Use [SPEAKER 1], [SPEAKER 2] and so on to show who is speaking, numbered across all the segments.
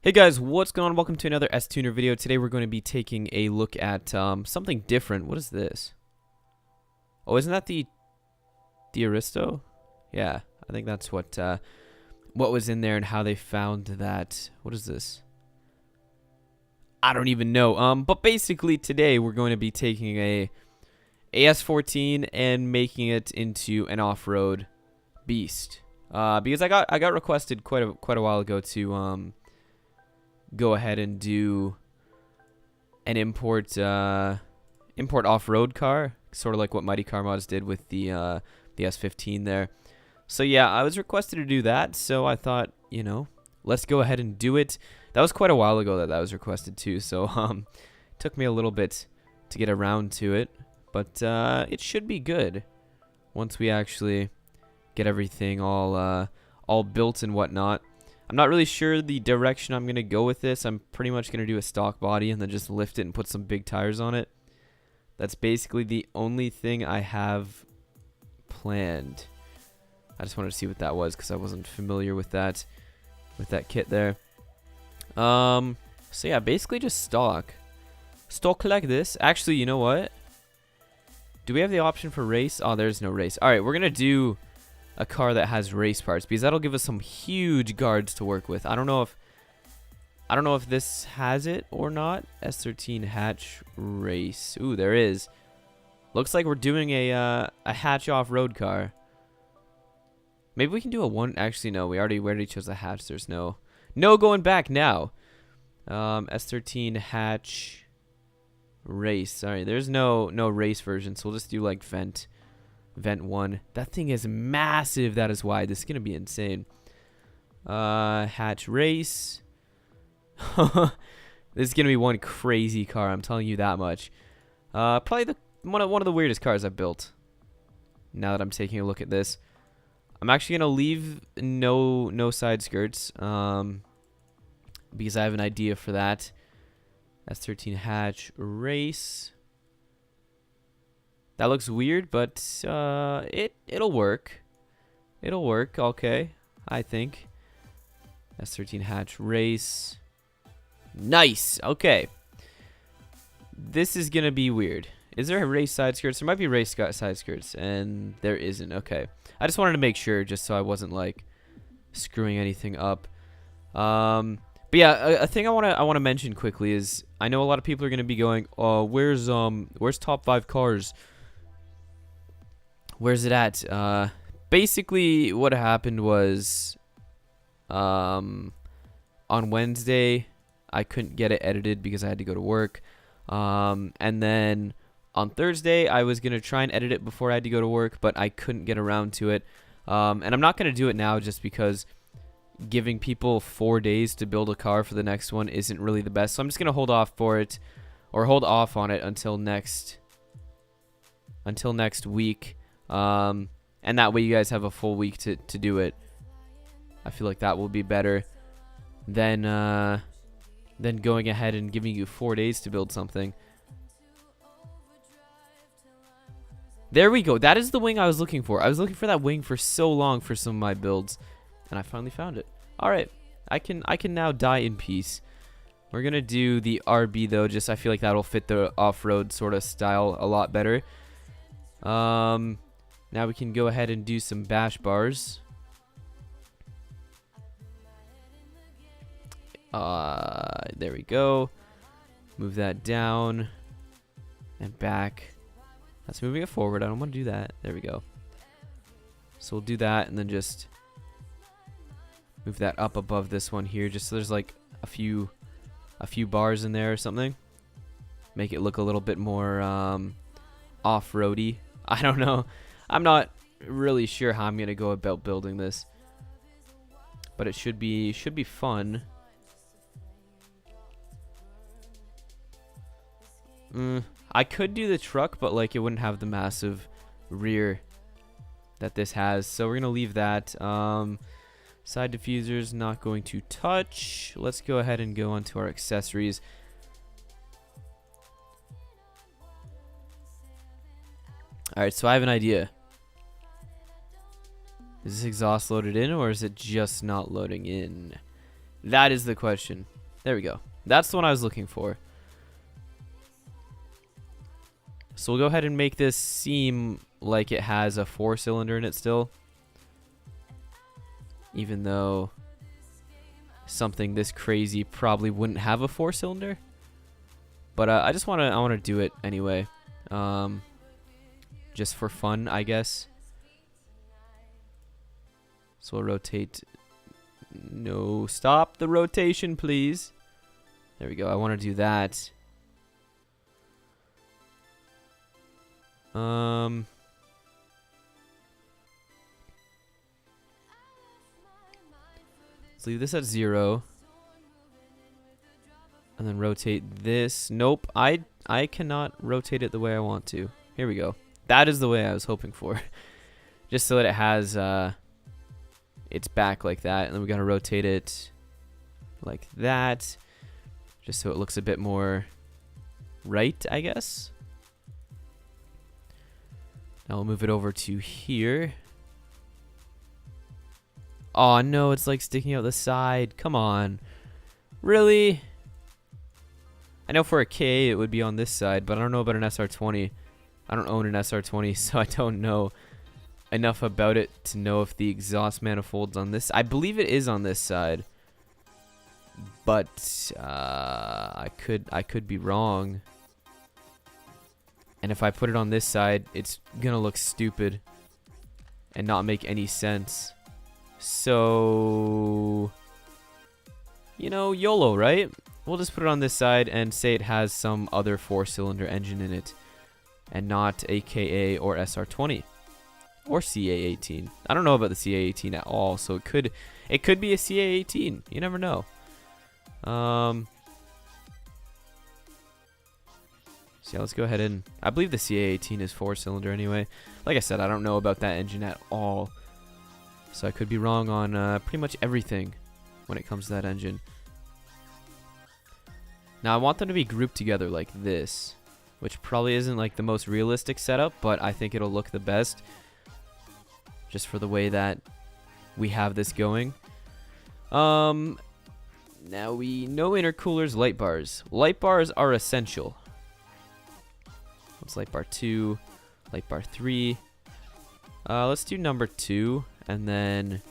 [SPEAKER 1] Hey guys, what's going on? Welcome to another S-Tuner video. Today we're going to be taking a look at something different. What is this? Oh, isn't that the Aristo? Yeah, I think that's what was in there and how they found that. What is this? I don't even know. But basically today we're going to be taking a AS14 and making it into an off-road beast. Because I got requested quite a while ago to go ahead and do an import off-road car, sort of like what Mighty Car Mods did with the S15 there. So yeah, I was requested to do that, so I thought, you know, let's go ahead and do it. That was quite a while ago that was requested too, so took me a little bit to get around to it, but it should be good once we actually get everything all built and whatnot. I'm not really sure the direction I'm going to go with this. I'm pretty much going to do a stock body and then just lift it and put some big tires on it. That's basically the only thing I have planned. I just wanted to see what that was because I wasn't familiar with that kit there. So yeah, basically just stock like this. Actually, you know what? Do we have the option for race? Oh, there's no race. All right, we're going to do a car that has race parts because that'll give us some huge guards to work with. I don't know if this has it or not. S13 hatch race. Ooh, there is. Looks like we're doing a hatch off-road car. Maybe we can do a one. Actually, no. We already chose a hatch. There's no going back now. S13 hatch race. Sorry, there's no race version, so we'll just do like vent 1. That thing is massive. That is why this is gonna be insane. Hatch race. This is gonna be one crazy car, I'm telling you that much. Probably one of the weirdest cars I've built. Now that I'm taking a look at this, I'm actually gonna leave no side skirts because I have an idea for that. S13 hatch race. That looks weird, but it'll work. It'll work, okay, I think. S13 hatch race. Nice, okay. This is gonna be weird. Is there a race side skirts? There might be race side skirts, and there isn't, okay. I just wanted to make sure, just so I wasn't, like, screwing anything up. But yeah, a thing I wanna mention quickly is, I know a lot of people are gonna be going, oh, where's top 5 cars? Where's it at? Basically, what happened was, on Wednesday, I couldn't get it edited because I had to go to work. And then on Thursday, I was going to try and edit it before I had to go to work, but I couldn't get around to it. And I'm not going to do it now just because giving people 4 days to build a car for the next one isn't really the best. So I'm just going to hold off for it, or hold off on it until next week. And that way you guys have a full week to do it. I feel like that will be better than going ahead and giving you 4 days to build something. There we go. That is the wing I was looking for. I was looking for that wing for so long for some of my builds, and I finally found it. All right, I can now die in peace. We're gonna do the RB though. Just I feel like that'll fit the off-road sort of style a lot better. Now we can go ahead and do some bash bars. There we go. Move that down and back. That's moving it forward. I don't want to do that. There we go. So we'll do that and then just move that up above this one here, just so there's like a few bars in there or something. Make it look a little bit more off-roady. I don't know. I'm not really sure how I'm going to go about building this, but it should be fun. I could do the truck, but like it wouldn't have the massive rear that this has, so we're going to leave that. Side diffusers not going to touch. Let's go ahead and go on to our accessories. Alright, so I have an idea. Is this exhaust loaded in, or is it just not loading in? That is the question. There we go. That's the one I was looking for. So we'll go ahead and make this seem like it has a 4-cylinder in it still. Even though something this crazy probably wouldn't have a 4-cylinder. But I want to do it anyway. Just for fun, I guess. So we'll rotate. No, stop the rotation, please. There we go. I want to do that. Let's leave this at 0. And then rotate this. Nope, I cannot rotate it the way I want to. Here we go. That is the way I was hoping for. Just so that it has its back like that. And then we gotta rotate it like that. Just so it looks a bit more right, I guess. Now we'll move it over to here. Oh no, it's like sticking out the side. Come on. Really? I know for a K it would be on this side, but I don't know about an SR20. I don't own an SR20, so I don't know enough about it to know if the exhaust manifold's on this. I believe it is on this side. But I could be wrong. And if I put it on this side, it's gonna look stupid and not make any sense. So, you know, YOLO, right? We'll just put it on this side and say it has some other 4-cylinder engine in it and not a KA or SR20 or CA18. I don't know about the CA18 at all, so it could be a CA18. You never know. So yeah, let's go ahead and I believe the CA18 is 4-cylinder anyway. Like I said, I don't know about that engine at all, so I could be wrong on pretty much everything when it comes to that engine. Now I want them to be grouped together like this, which probably isn't like the most realistic setup, but I think it'll look the best just for the way that we have this going. Now we know intercoolers, light bars. Light bars are essential. What's light bar 2, light bar 3? Let's do number 2 and then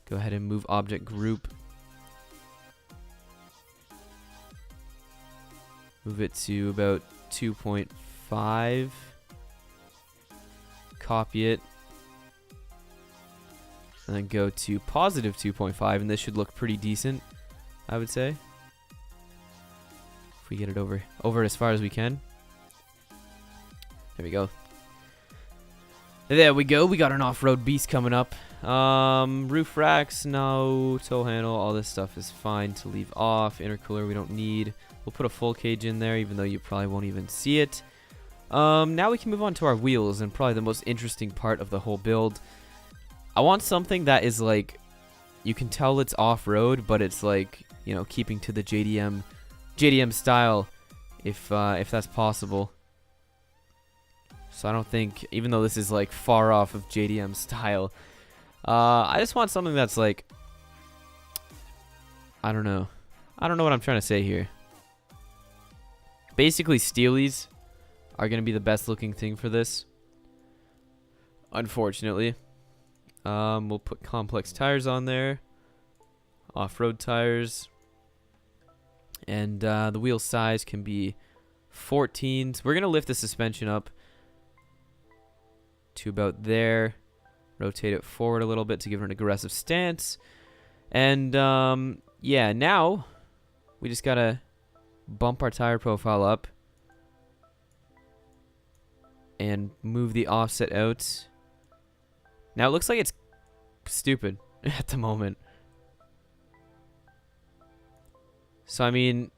[SPEAKER 1] go ahead and move object group. Move it to about 2.5. Copy it. And then go to positive 2.5, and this should look pretty decent, I would say. If we get it over as far as we can. There we go. There we go. We got an off-road beast coming up. Roof racks, no. Tow handle, all this stuff is fine to leave off. Intercooler we don't need. We'll put a full cage in there, even though you probably won't even see it. Now we can move on to our wheels, and probably the most interesting part of the whole build. I want something that is like, you can tell it's off-road, but it's like, you know, keeping to the JDM style, if that's possible. So I don't think, even though this is like far off of JDM style, I just want something that's like, I don't know what I'm trying to say here. Basically, Steelies are going to be the best looking thing for this, unfortunately. We'll put complex tires on there, off-road tires, and the wheel size can be 14s. We're going to lift the suspension up to about there, rotate it forward a little bit to give it an aggressive stance, and yeah, now we just got to bump our tire profile up and move the offset out. Now it looks like it's stupid at the moment. So I mean,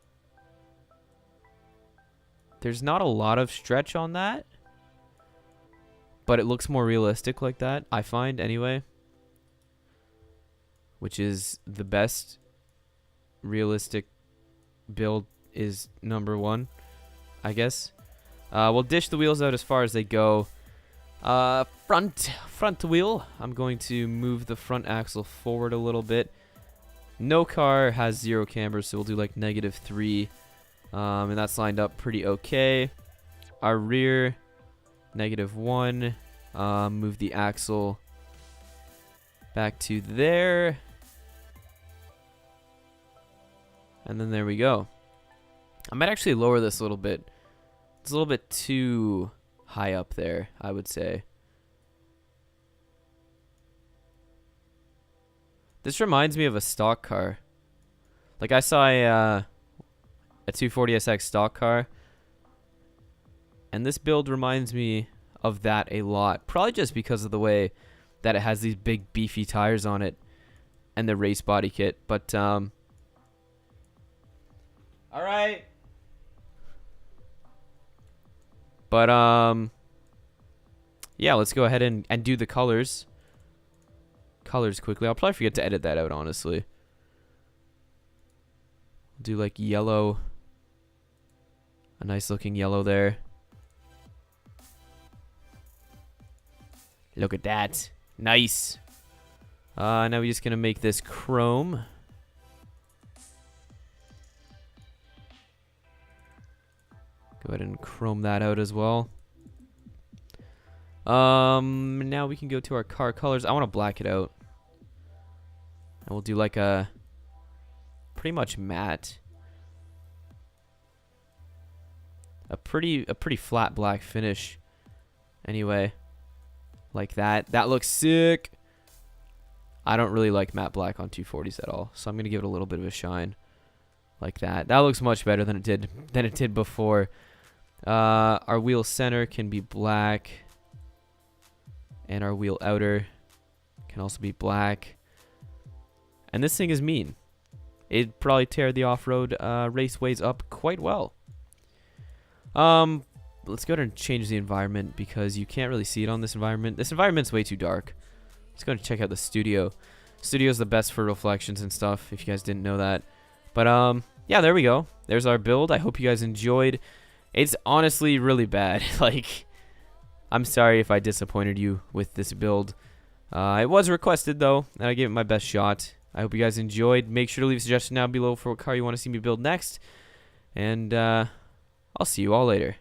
[SPEAKER 1] there's not a lot of stretch on that, but it looks more realistic like that, I find anyway, which is the best. Realistic build is number 1, I guess. We'll dish the wheels out as far as they go. Front wheel, I'm going to move the front axle forward a little bit No car has 0 camber, so we'll do like -3. And that's lined up pretty okay. Our rear, -1. Move the axle back to there. And then there we go. I might actually lower this a little bit. It's a little bit too high up there, I would say. This reminds me of a stock car. Like I saw a 240SX stock car, and this build reminds me of that a lot. Probably just because of the way that it has these big beefy tires on it and the race body kit. But all right. But yeah, let's go ahead and do the colors quickly. I'll probably forget to edit that out, honestly. Do like yellow, a nice looking yellow there. Look at that, nice. Now we're just gonna make this chrome. Go ahead and chrome that out as well. Now we can go to our car colors. I want to black it out. And we'll do like a pretty much matte. A pretty flat black finish. Anyway, like that. That looks sick. I don't really like matte black on 240s at all, so I'm gonna give it a little bit of a shine, like that. That looks much better than it did before. Our wheel center can be black, and our wheel outer can also be black. And this thing is mean. It'd probably tear the off-road raceways up quite well. Let's go ahead and change the environment because you can't really see it on this environment. This environment's way too dark. Let's go and check out the studio. Studio's the best for reflections and stuff, if you guys didn't know that. But yeah, there we go. There's our build. I hope you guys enjoyed. It's honestly really bad. Like, I'm sorry if I disappointed you with this build. It was requested though, and I gave it my best shot. I hope you guys enjoyed. Make sure to leave a suggestion down below for what car you want to see me build next. And I'll see you all later.